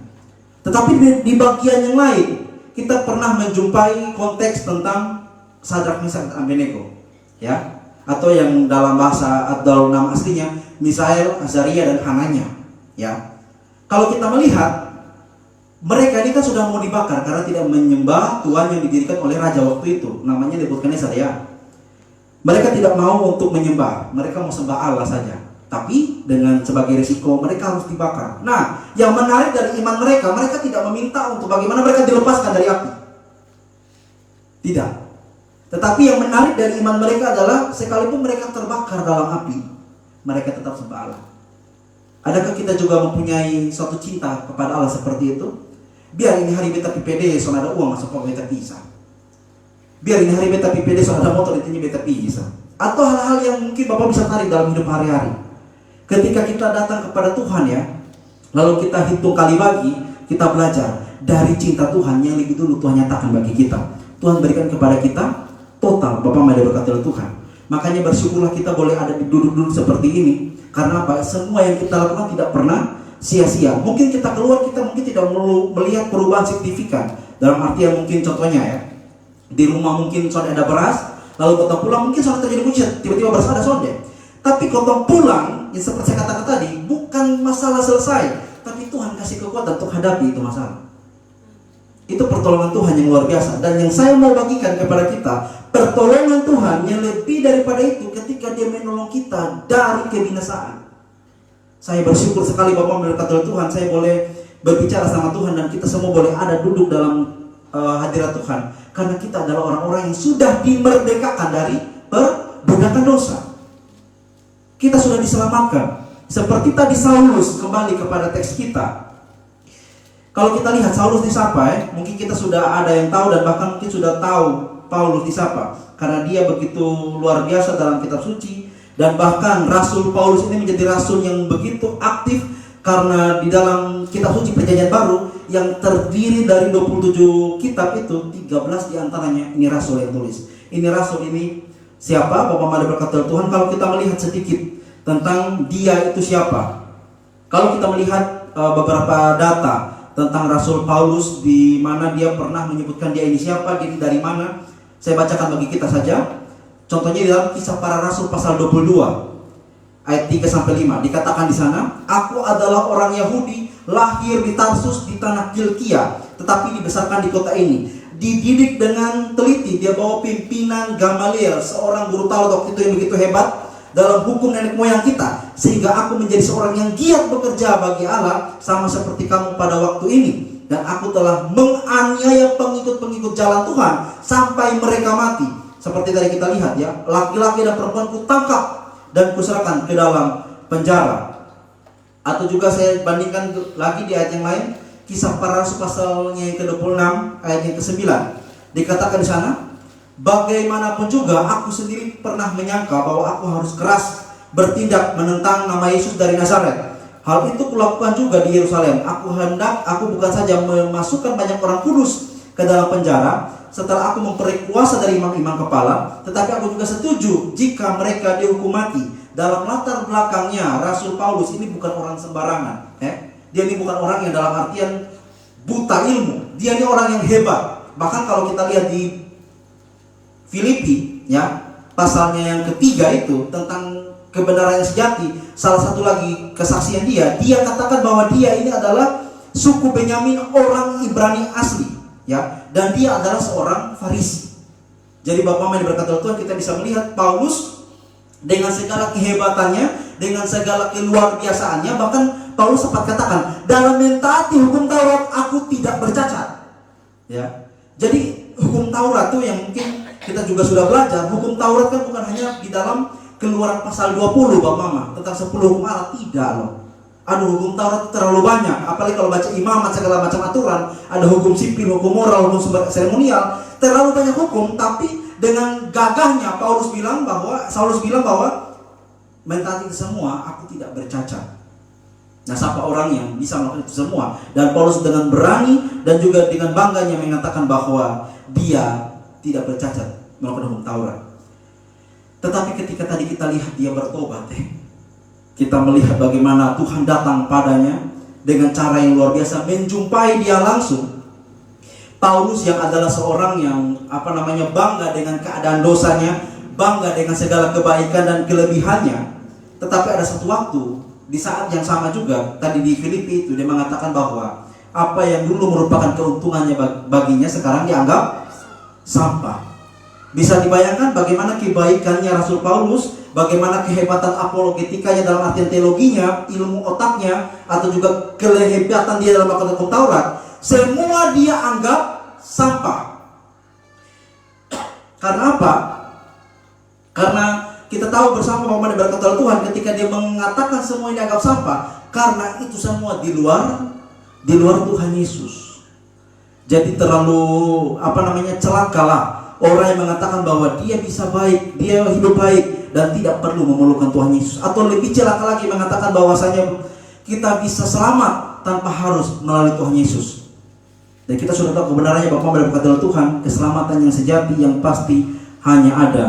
Tetapi di bagian yang lain kita pernah menjumpai konteks tentang Sadrak, Mesak, dan Abednego ya, atau yang dalam bahasa atau nama aslinya Misael, Azaria, dan Hananya ya. Kalau kita melihat mereka ini kan sudah mau dibakar karena tidak menyembah Tuhan yang didirikan oleh raja waktu itu, namanya Nebukadnezar ya. Mereka tidak mau untuk menyembah, mereka mau sembah Allah saja. Tapi dengan sebagai risiko mereka harus dibakar. Nah, yang menarik dari iman mereka, mereka tidak meminta untuk bagaimana mereka dilepaskan dari api. Tidak. Tetapi yang menarik dari iman mereka adalah sekalipun mereka terbakar dalam api, mereka tetap sembah Allah. Adakah kita juga mempunyai suatu cinta kepada Allah seperti itu? Biar ini hari beta PPD, soalnya ada uang masuk ke beta bisa. Biar ini hari beta PPD, soalnya ada motor intinya beta bisa. Atau hal-hal yang mungkin Bapak bisa tarik dalam hidup hari-hari. Ketika kita datang kepada Tuhan ya, lalu kita hitung kali bagi, kita belajar dari cinta Tuhan yang lebih dulu Tuhan nyatakan bagi kita. Tuhan berikan kepada kita total. Bapak Mama diberkati oleh Tuhan. Makanya bersyukurlah kita boleh ada di duduk-duduk seperti ini. Karena apa? Semua yang kita lakukan tidak pernah sia-sia. Mungkin kita keluar, kita mungkin tidak melihat perubahan signifikan. Dalam artian mungkin contohnya ya, di rumah mungkin sudah ada beras, lalu kita pulang mungkin sudah terjadi mujizat, tiba-tiba beras ada sonde. Tapi kalau pulang, yang seperti saya katakan tadi, bukan masalah selesai. tapi Tuhan kasih kekuatan untuk hadapi itu masalah. Itu pertolongan Tuhan yang luar biasa. Dan yang saya mau bagikan kepada kita, pertolongan Tuhan yang lebih daripada itu ketika Dia menolong kita dari kebinasaan. Saya bersyukur sekali Bapak berkata Tuhan, saya boleh berbicara sama Tuhan dan kita semua boleh ada duduk dalam hadirat Tuhan. Karena kita adalah orang-orang yang sudah dimerdekakan dari perbudakan dosa. Kita sudah diselamatkan. Seperti tadi Saulus, kembali kepada teks kita. Kalau kita lihat Saulus disapa, mungkin kita sudah ada yang tahu dan bahkan mungkin sudah tahu Paulus disapa. Karena dia begitu luar biasa dalam kitab suci. Dan bahkan Rasul Paulus ini menjadi rasul yang begitu aktif. Karena di dalam kitab suci perjanjian baru yang terdiri dari 27 kitab itu, 13 diantaranya ini rasul yang tulis. Ini rasul ini siapa? Bapak Mada berkata Tuhan, kalau kita melihat sedikit tentang dia itu siapa. Kalau kita melihat beberapa data tentang Rasul Paulus, di mana dia pernah menyebutkan dia ini siapa, dia dari mana. Saya bacakan bagi kita saja. Contohnya di dalam Kisah Para Rasul pasal 22 ayat 3-5 dikatakan di sana, aku adalah orang Yahudi, lahir di Tarsus di tanah Kilkia, tetapi dibesarkan di kota ini. Dididik dengan teliti, dia bawa pimpinan Gamaliel, seorang guru Taurat waktu itu yang begitu hebat dalam hukum nenek moyang kita, sehingga aku menjadi seorang yang giat bekerja bagi Allah, sama seperti kamu pada waktu ini. Dan aku telah menganiaya pengikut-pengikut jalan Tuhan sampai mereka mati. Seperti tadi kita lihat ya, laki-laki dan perempuan ku tangkap dan kuserahkan ke dalam penjara. Atau juga saya bandingkan lagi di ayat yang lain, Kisah Para Rasul pasalnya yang ke-26 ayat yang ke-9. Dikatakan di sana, bagaimanapun juga aku sendiri pernah menyangka bahwa aku harus keras bertindak menentang nama Yesus dari Nazaret. Hal itu kulakukan juga di Yerusalem. Aku bukan saja memasukkan banyak orang kudus ke dalam penjara setelah aku memperoleh kuasa dari imam-imam kepala, tetapi aku juga setuju jika mereka dihukum mati. Dalam latar belakangnya Rasul Paulus ini bukan orang sembarangan. Dia ini bukan orang yang dalam artian buta ilmu. Dia ini orang yang hebat. Bahkan kalau kita lihat di Filipi ya, pasalnya yang ketiga itu tentang kebenaran yang sejati, salah satu lagi kesaksian dia katakan bahwa dia ini adalah suku Benyamin, orang Ibrani asli ya, dan dia adalah seorang Farisi. Jadi Bapak Mada berkata Tuhan, kita bisa melihat Paulus dengan segala kehebatannya, dengan segala keluar biasaannya, bahkan Paulus sempat katakan, dalam mentaati hukum Taurat aku tidak bercacat ya. Jadi hukum Taurat itu yang mungkin kita juga sudah belajar, hukum Taurat kan bukan hanya di dalam Keluaran pasal 20 Bapak Mama tentang 10 hukum Allah, tidak loh. Aduh, hukum Taurat terlalu banyak, apalagi kalau baca imamat segala macam aturan, ada hukum sipil, hukum moral, hukum seremonial, terlalu banyak hukum. Tapi dengan gagahnya Saulus bilang bahwa mentaati itu semua aku tidak bercacat. Nah, siapa orang yang bisa melakukan itu semua? Dan Paulus dengan berani dan juga dengan bangganya mengatakan bahwa dia tidak bercacat melakukan hukum Taurat. Tetapi ketika tadi kita lihat dia bertobat, kita melihat bagaimana Tuhan datang padanya dengan cara yang luar biasa, menjumpai dia langsung. Paulus yang adalah seorang yang bangga dengan keadaan dosanya, bangga dengan segala kebaikan dan kelebihannya. Tetapi ada satu waktu di saat yang sama juga tadi di Filipi itu dia mengatakan bahwa apa yang dulu merupakan keuntungannya baginya sekarang dianggap sampah. Bisa dibayangkan bagaimana kebaikannya Rasul Paulus, bagaimana kehebatan apologetikanya dalam artian teologinya, ilmu otaknya, atau juga kehebatan dia dalam melakukan hukum Taurat. Semua dia anggap sampah. Karena apa? Karena kita tahu bersama bahwa berkata Tuhan ketika dia mengatakan semua ini anggap sampah, karena itu semua di luar Tuhan Yesus. Jadi terlalu celakalah orang yang mengatakan bahwa dia bisa baik, dia hidup baik dan tidak perlu memerlukan Tuhan Yesus. Atau lebih celaka lagi mengatakan bahwasanya kita bisa selamat tanpa harus melalui Tuhan Yesus. Dan kita sudah tahu kebenarannya Bapak berkata Tuhan, keselamatan yang sejati yang pasti hanya ada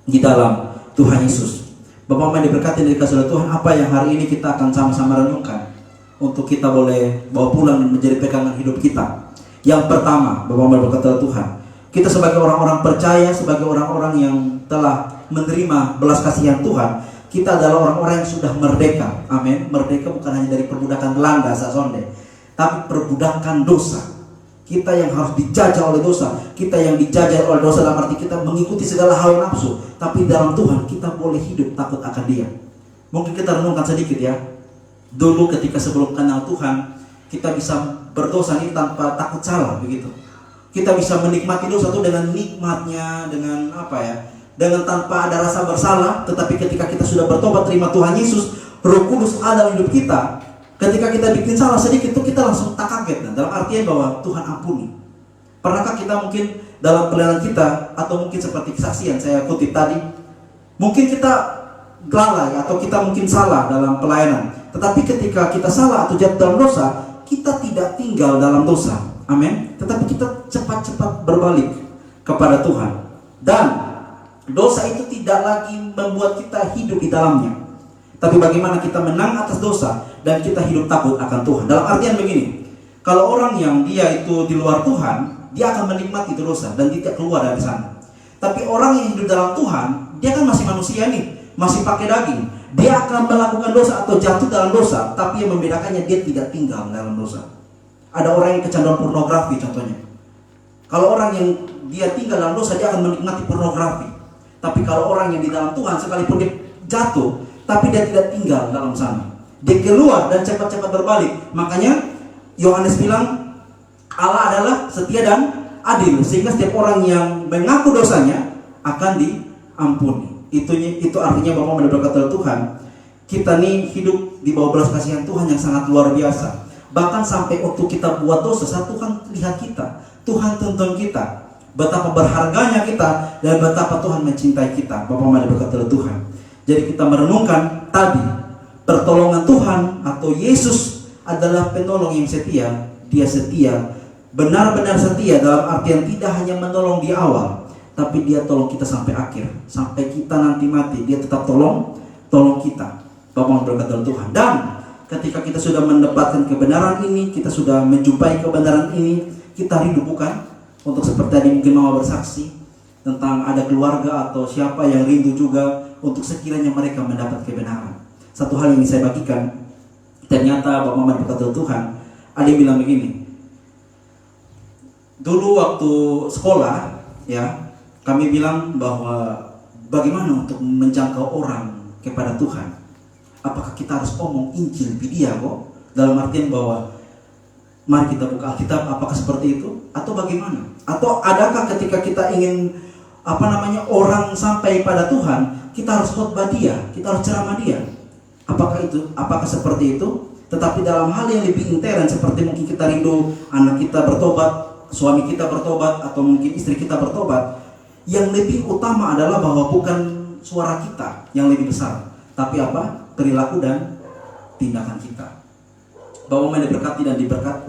di dalam Tuhan Yesus. Bapak diberkati dari kasih Tuhan, apa yang hari ini kita akan sama-sama renungkan untuk kita boleh bawa pulang dan menjadi pegangan hidup kita. Yang pertama, Bapak berkata Tuhan, kita sebagai orang-orang percaya, sebagai orang-orang yang telah menerima belas kasihan Tuhan, Kita adalah orang-orang yang sudah merdeka. Amin. Merdeka bukan hanya dari perbudakan Belanda sasonde, tapi perbudakan dosa. Kita yang harus dijajah oleh dosa, kita yang dijajah oleh dosa dalam arti kita mengikuti segala hawa nafsu. Tapi dalam Tuhan kita boleh hidup takut akan Dia. Mungkin kita renungkan sedikit ya. Dulu ketika sebelum kenal Tuhan, kita bisa berdosa ini tanpa takut salah begitu. Kita bisa menikmati dosa itu dengan nikmatnya, dengan dengan tanpa ada rasa bersalah. Tetapi ketika kita sudah bertobat terima Tuhan Yesus, Roh Kudus ada dalam hidup kita. Ketika kita bikin salah sedikit itu kita langsung tak kaget, dalam artian bahwa Tuhan ampuni. Pernahkah kita mungkin dalam pelayanan kita, atau mungkin seperti kesaksian saya kutip tadi, mungkin kita lalai atau kita mungkin salah dalam pelayanan, tetapi ketika kita salah atau jatuh dalam dosa, kita tidak tinggal dalam dosa. Amin. Tetapi kita cepat-cepat berbalik kepada Tuhan. Dan dosa itu tidak lagi membuat kita hidup di dalamnya, tapi bagaimana kita menang atas dosa dan kita hidup takut akan Tuhan. Dalam artian begini, kalau orang yang dia itu di luar Tuhan, dia akan menikmati itu dosa dan tidak keluar dari sana. Tapi orang yang hidup dalam Tuhan, dia kan masih manusia nih, masih pakai daging. Dia akan melakukan dosa atau jatuh dalam dosa, tapi yang membedakannya dia tidak tinggal dalam dosa. Ada orang yang kecanduan pornografi contohnya. Kalau orang yang dia tinggal dalam dosa, dia akan menikmati pornografi. Tapi kalau orang yang di dalam Tuhan, sekalipun dia jatuh, tapi dia tidak tinggal dalam sana. Dia keluar dan cepat-cepat berbalik. Makanya Yohanes bilang Allah adalah setia dan adil, sehingga setiap orang yang mengaku dosanya akan diampuni. Itu artinya bahwa menurut kata Tuhan, kita nih hidup di bawah belas kasihan Tuhan yang sangat luar biasa. Bahkan sampai waktu kita buat dosa, Tuhan lihat kita, Tuhan tonton kita, betapa berharganya kita dan betapa Tuhan mencintai kita. Bapak menurut kata Tuhan. Jadi kita merenungkan tadi, pertolongan Tuhan atau Yesus adalah penolong yang setia. Dia setia, benar-benar setia dalam artian tidak hanya menolong di awal, tapi dia tolong kita sampai akhir, sampai kita nanti mati. Dia tetap tolong kita. Bapak berkata Tuhan. Dan ketika kita sudah mendapatkan kebenaran ini, kita sudah menjumpai kebenaran ini, kita rindu bukan? Untuk seperti tadi mungkin Mama bersaksi tentang ada keluarga atau siapa yang rindu juga untuk sekiranya mereka mendapat kebenaran. Satu hal yang ingin saya bagikan, ternyata Bapak Mama berkata Tuhan, ada yang bilang begini. Dulu waktu sekolah, ya, kami bilang bahwa bagaimana untuk menjangkau orang kepada Tuhan. Apakah kita harus ngomong Injil Pidia kok? Dalam artian bahwa mari kita buka Alkitab, apakah seperti itu? Atau bagaimana? Atau adakah ketika kita ingin orang sampai pada Tuhan, kita harus khotbah dia, kita harus ceramah dia? Apakah itu? Apakah seperti itu? Tetapi dalam hal yang lebih intern, seperti mungkin kita rindu anak kita bertobat, suami kita bertobat, atau mungkin istri kita bertobat, yang lebih utama adalah bahwa bukan suara kita yang lebih besar, tapi perilaku dan tindakan kita. Bahwa diberkati dan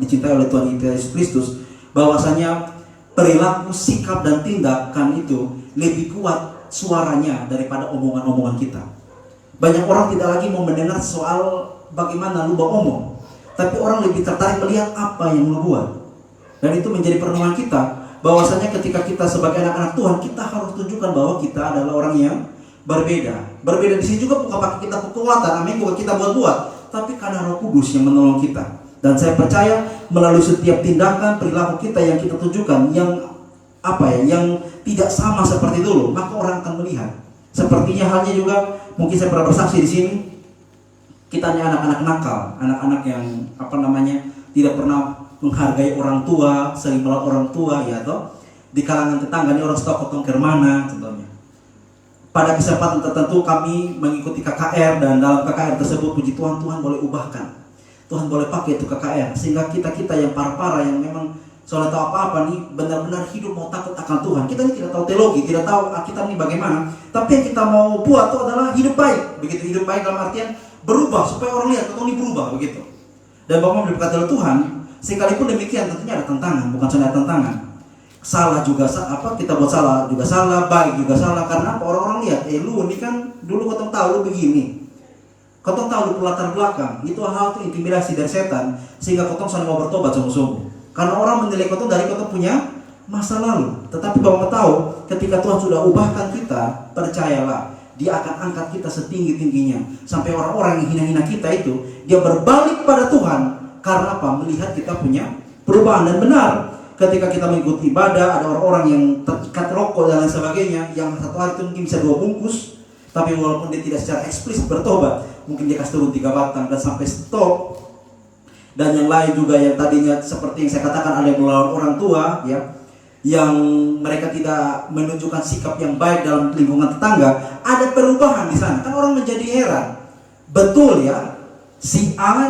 dicintai oleh Tuhan Yesus Kristus, bahwasanya perilaku, sikap dan tindakan itu lebih kuat suaranya daripada omongan-omongan kita. Banyak orang tidak lagi mau mendengar soal bagaimana lu ngomong, tapi orang lebih tertarik melihat apa yang lu buat. Dan itu menjadi perenungan kita, bahwasanya ketika kita sebagai anak-anak Tuhan, kita harus tunjukkan bahwa kita adalah orang yang berbeda. Berbeda di sini juga bukan pakai kita kekuatan, amin, bukan kita buat-buat, tapi karena Roh Kudus yang menolong kita. Dan saya percaya melalui setiap tindakan, perilaku kita yang kita tunjukkan, yang tidak sama seperti dulu, maka orang akan melihat. Sepertinya halnya juga, mungkin saya pernah bersaksi di sini, kita ini anak-anak nakal, anak-anak yang tidak pernah menghargai orang tua, sering melawan orang tua, ya toh. Di kalangan tetangga ini orang stok potong ke mana, contohnya. Pada kesempatan tertentu kami mengikuti KKR, dan dalam KKR tersebut puji Tuhan, Tuhan boleh ubahkan, Tuhan boleh pakai itu KKR, sehingga kita yang para yang memang soalnya tahu apa-apa nih, benar-benar hidup mau takut akan Tuhan. Kita ini tidak tahu teologi, tidak tahu Alkitab ini bagaimana, tapi yang kita mau buat itu adalah hidup baik. Begitu, hidup baik dalam artian berubah supaya orang lihat kita ini berubah begitu. Dan Bapak berkata Tuhan, sekalipun demikian tentunya ada tantangan, bukan cuma ada tantangan. Salah juga kita buat salah juga salah, baik juga salah, karena orang-orang lihat, lu ini kan dulu kau tahu lu begini. Kau tahu lu latar belakang, itu hal itu intimidasi dari setan, sehingga kau saling mau bertobat sungguh-sungguh. Karena orang menilai kau dari kau punya masa lalu. Tetapi Bapak tahu, ketika Tuhan sudah ubahkan kita, percayalah, Dia akan angkat kita setinggi-tingginya. Sampai orang-orang yang hina-hina kita itu, dia berbalik pada Tuhan. Karena apa? Melihat kita punya perubahan. Dan benar, ketika kita mengikuti ibadah, ada orang-orang yang terikat rokok dan lain sebagainya, yang satu hari itu mungkin bisa 2 bungkus, tapi walaupun dia tidak secara eksplisit bertobat, mungkin dia kasih turun 3 batang dan sampai stop. Dan yang lain juga yang tadinya seperti yang saya katakan, ada yang melawan orang tua, ya, yang mereka tidak menunjukkan sikap yang baik dalam lingkungan tetangga, ada perubahan di sana. Kan orang menjadi heran. Betul ya, si A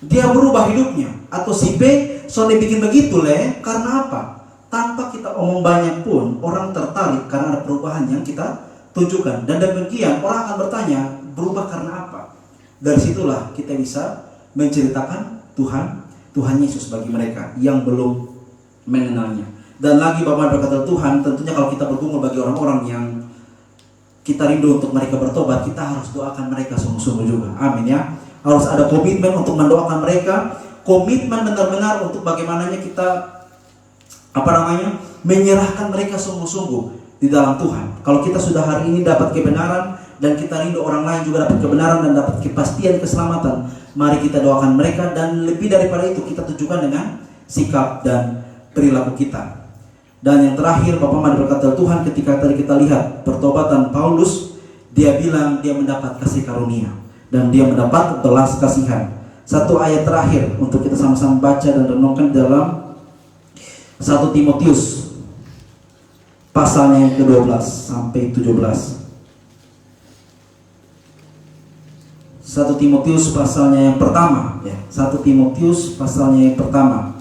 dia berubah hidupnya, atau si B soalnya bikin begitu karena apa? Tanpa kita omong banyak pun orang tertarik karena ada perubahan yang kita tunjukkan. Dan demikian orang akan bertanya, berubah karena apa? Dari situlah kita bisa menceritakan Tuhan Yesus bagi mereka yang belum mengenalnya. Dan lagi Bapak berkata Tuhan, tentunya kalau kita bergumul bagi orang-orang yang kita rindu untuk mereka bertobat, kita harus doakan mereka sungguh-sungguh juga. Amin ya. Harus ada komitmen untuk mendoakan mereka, komitmen benar-benar untuk bagaimananya kita menyerahkan mereka sungguh-sungguh di dalam Tuhan. Kalau kita sudah hari ini dapat kebenaran dan kita rindu orang lain juga dapat kebenaran dan dapat kepastian keselamatan, mari kita doakan mereka. Dan lebih daripada itu, kita tunjukkan dengan sikap dan perilaku kita. Dan yang terakhir, Bapak mari berkata Tuhan, ketika tadi kita lihat pertobatan Paulus, dia bilang dia mendapat kasih karunia dan dia mendapat belas kasihan. Satu ayat terakhir untuk kita sama-sama baca dan renungkan dalam 1 Timotius pasalnya yang ke-12 sampai 17. 1 Timotius pasalnya yang pertama, ya. 1 Timotius pasalnya yang pertama,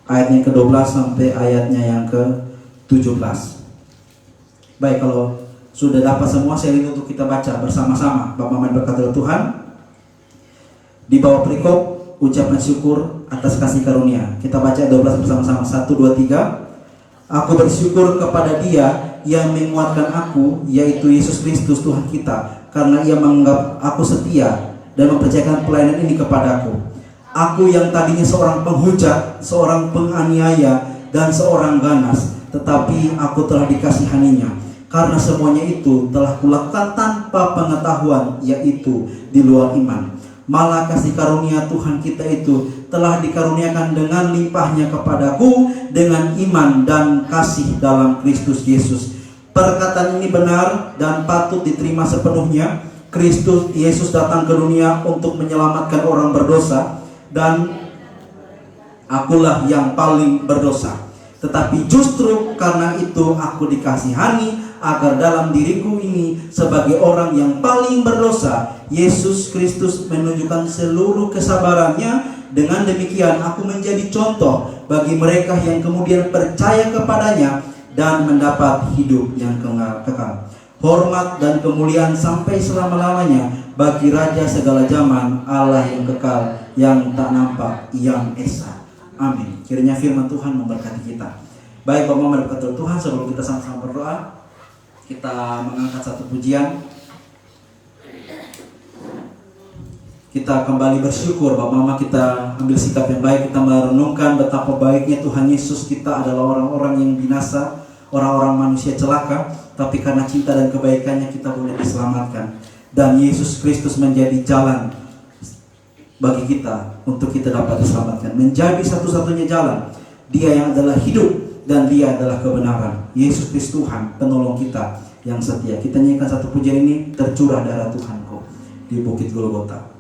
ayatnya yang ke-12 sampai ayatnya yang ke-17. Baik, kalau sudah dapat semua, saya ingin untuk kita baca bersama-sama. Bapak mari berkata Tuhan, di bawah perikop ucapan syukur atas kasih karunia. Kita baca 12 bersama-sama. 1, 2, 3. Aku bersyukur kepada Dia yang menguatkan aku, yaitu Yesus Kristus Tuhan kita, karena Ia menganggap aku setia dan mempercayakan pelayanan ini kepadaku. Aku yang tadinya seorang penghujat, seorang penganiaya, dan seorang ganas, tetapi aku telah dikasihaninya. Karena semuanya itu telah kulakukan tanpa pengetahuan, yaitu di luar iman. Malah kasih karunia Tuhan kita itu telah dikaruniakan dengan limpahnya kepadaku dengan iman dan kasih dalam Kristus Yesus. Perkataan ini benar dan patut diterima sepenuhnya. Kristus Yesus datang ke dunia untuk menyelamatkan orang berdosa, dan akulah yang paling berdosa. Tetapi justru karena itu aku dikasihani, agar dalam diriku ini sebagai orang yang paling berdosa, Yesus Kristus menunjukkan seluruh kesabarannya. Dengan demikian aku menjadi contoh bagi mereka yang kemudian percaya kepadanya dan mendapat hidup yang kekal. Hormat dan kemuliaan sampai selama-lamanya bagi Raja segala zaman, Allah yang kekal, yang tak nampak, yang esa. Amin. Kiranya firman Tuhan memberkati kita. Baik, Bapak mari berkata Tuhan, sebelum kita sama-sama berdoa, kita mengangkat satu pujian. Kita kembali bersyukur, Bapak Mama, kita ambil sikap yang baik. Kita merenungkan betapa baiknya Tuhan Yesus. Kita adalah orang-orang yang binasa, orang-orang manusia celaka, tapi karena cinta dan kebaikannya kita boleh diselamatkan. Dan Yesus Kristus menjadi jalan bagi kita untuk kita dapat diselamatkan. Menjadi satu-satunya jalan. Dia yang adalah hidup dan Dia adalah kebenaran. Yesus Kristus Tuhan, penolong kita yang setia. Kita nyanyikan satu pujian ini, tercurah darah Tuhanku di Bukit Golgota.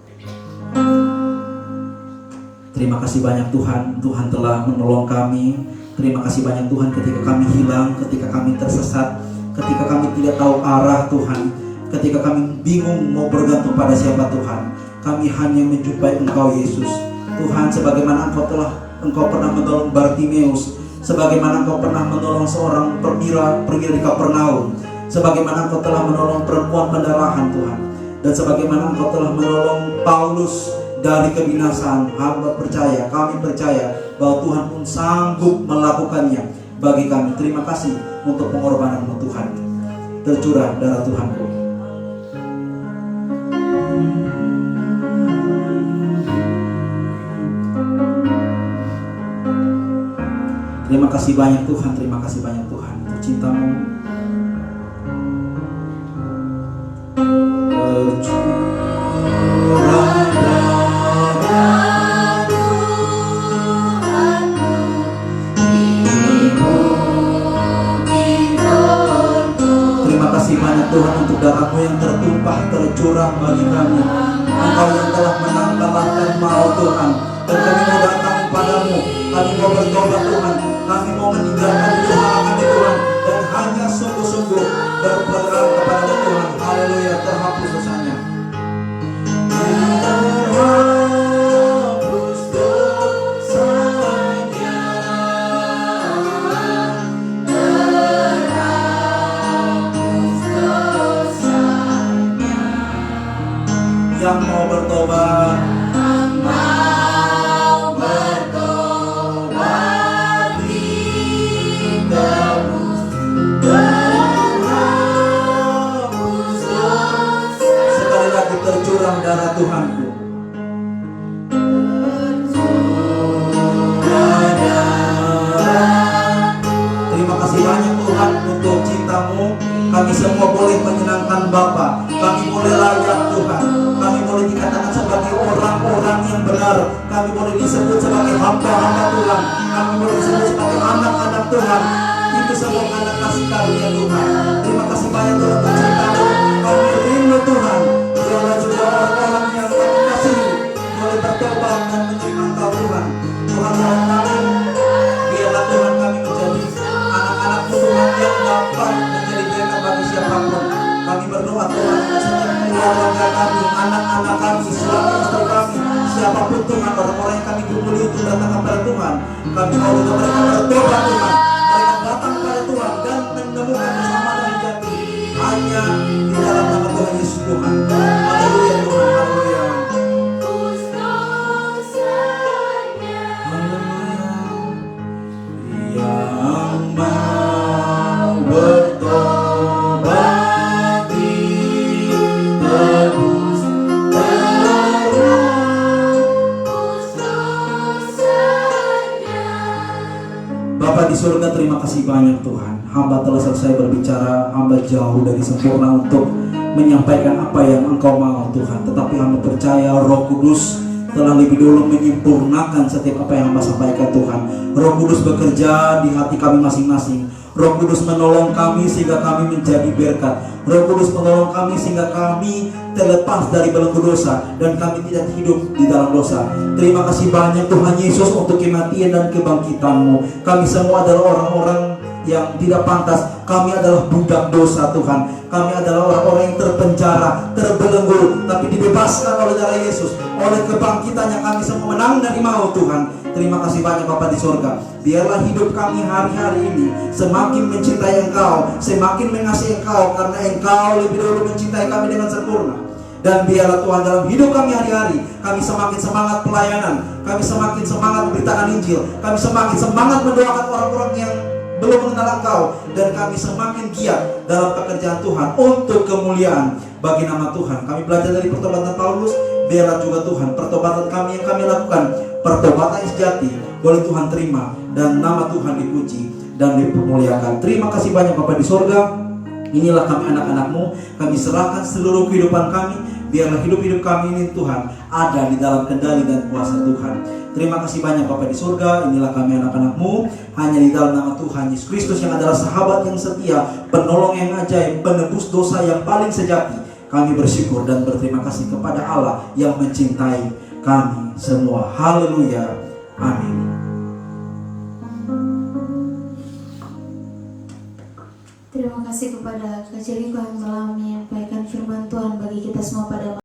Terima kasih banyak Tuhan, Tuhan telah menolong kami. Terima kasih banyak Tuhan ketika kami hilang, ketika kami tersesat, ketika kami tidak tahu arah Tuhan, ketika kami bingung mau bergantung pada siapa Tuhan. Kami hanya menjumpai Engkau Yesus. Tuhan, sebagaimana Engkau pernah menolong Bartimeus, sebagaimana Engkau pernah menolong seorang perwira di Kapernaum, sebagaimana Engkau telah menolong perempuan pendarahan Tuhan, dan sebagaimana Engkau telah menolong Paulus dari kebinasaan. Hamba percaya, kami percaya bahwa Tuhan pun sanggup melakukannya bagi kami. Terima kasih untuk pengorbanan-Mu Tuhan. Tercurah darah Tuhanku. Terima kasih banyak Tuhan, terima kasih banyak Tuhan untuk cinta-Mu. banyak Tuhan untuk darah-Mu yang tertumpah, tercurah bagi kami. Engkau yang telah menang kalahkan maut Tuhan. Dan kami mau datang padamu, kami mau bertobat Tuhan, kami mau meninggalkan usaha kami Tuhan, dan hanya sungguh-sungguh berpegang kepada Tuhan. Haleluya, terhapus dosanya. Terhapus dosanya, terhapus dosanya. Yang mau bertobat, tercurah darah Tuhanku. Terima kasih banyak Tuhan untuk cinta-Mu. Kami semua boleh menyenangkan Bapa. Kami boleh layak Tuhan. Kami boleh dikatakan sebagai orang-orang yang benar. Kami boleh disebut sebagai hamba-hamba Tuhan. Kami boleh disebut sebagai anak-anak Tuhan. Itu semua karena kasih karunia Tuhan. Terima kasih banyak Tuhan untuk cinta-Mu. Kami rindu Tuhan. Biarlah juga orang-orang yang kami kasihi boleh bertobat dan menerima Engkau Tuhan. Tuhan dalam kami, biarlah Tuhan kami menjadi anak-anak-Mu Tuhan yang dapat menjadi berkat bagi siapapun. Kami berdoa Tuhan untuk setiap keluarga kami, anak-anak kami, suami istri kami, siapapun Tuhan, orang-orang yang kami kumpuli untuk datang kepada Tuhan. Kami mau juga mereka bertobat Tuhan, mereka datang kepada Tuhan dan menemukan keselamatan yang jati hanya di dalam nama Tuhan Yesus Tuhan. Haleluya Tuhan, haleluya. Yang mau bertobat ditebus, terhapus dosanya. Bapa di surga, terima kasih banyak Tuhan. Hamba telah selesai berbicara, hamba jauh dari sempurna untuk menyampaikan apa yang Engkau mau Tuhan. Tetapi hamba percaya Roh Kudus telah lebih dulu menyempurnakan setiap apa yang hamba sampaikan Tuhan. Roh Kudus bekerja di hati kami masing-masing. Roh Kudus menolong kami sehingga kami menjadi berkat. Roh Kudus menolong kami sehingga kami terlepas dari belenggu dosa dan kami tidak hidup di dalam dosa. Terima kasih banyak Tuhan Yesus untuk kematian dan kebangkitan-Mu. Kami semua adalah orang-orang yang tidak pantas. Kami adalah budak dosa Tuhan. Kami adalah orang-orang yang terpenjara, terbelenggu, tapi dibebaskan oleh darah Yesus. Oleh kebangkitannya kami semua menang dari maut Tuhan. Terima kasih banyak Bapa di surga. Biarlah hidup kami hari-hari ini semakin mencintai Engkau, semakin mengasihi Engkau, karena Engkau lebih dulu mencintai kami dengan sempurna. Dan biarlah Tuhan dalam hidup kami hari-hari, kami semakin semangat pelayanan, kami semakin semangat memberitakan Injil, kami semakin semangat mendoakan orang-orang yang belum mengenal Engkau, dan kami semakin giat dalam pekerjaan Tuhan untuk kemuliaan bagi nama Tuhan. Kami belajar dari pertobatan Paulus. Biarlah juga Tuhan pertobatan kami yang kami lakukan, pertobatan yang sejati, boleh Tuhan terima dan nama Tuhan dipuji dan dipermuliakan. Terima kasih banyak Bapa di surga. Inilah kami anak-anak-Mu. Kami serahkan seluruh kehidupan kami. Biarlah hidup-hidup kami ini Tuhan ada di dalam kendali dan kuasa Tuhan. Terima kasih banyak Bapa di surga. Inilah kami anak-anak-Mu, hanya di dalam nama Tuhan Yesus Kristus yang adalah sahabat yang setia, penolong yang ajaib, penebus dosa yang paling sejati. Kami bersyukur dan berterima kasih kepada Allah yang mencintai kami semua. Haleluya. Amin. Terima kasih kepada Kak Jeriko yang telah menyampaikan firman Tuhan bagi kita semua pada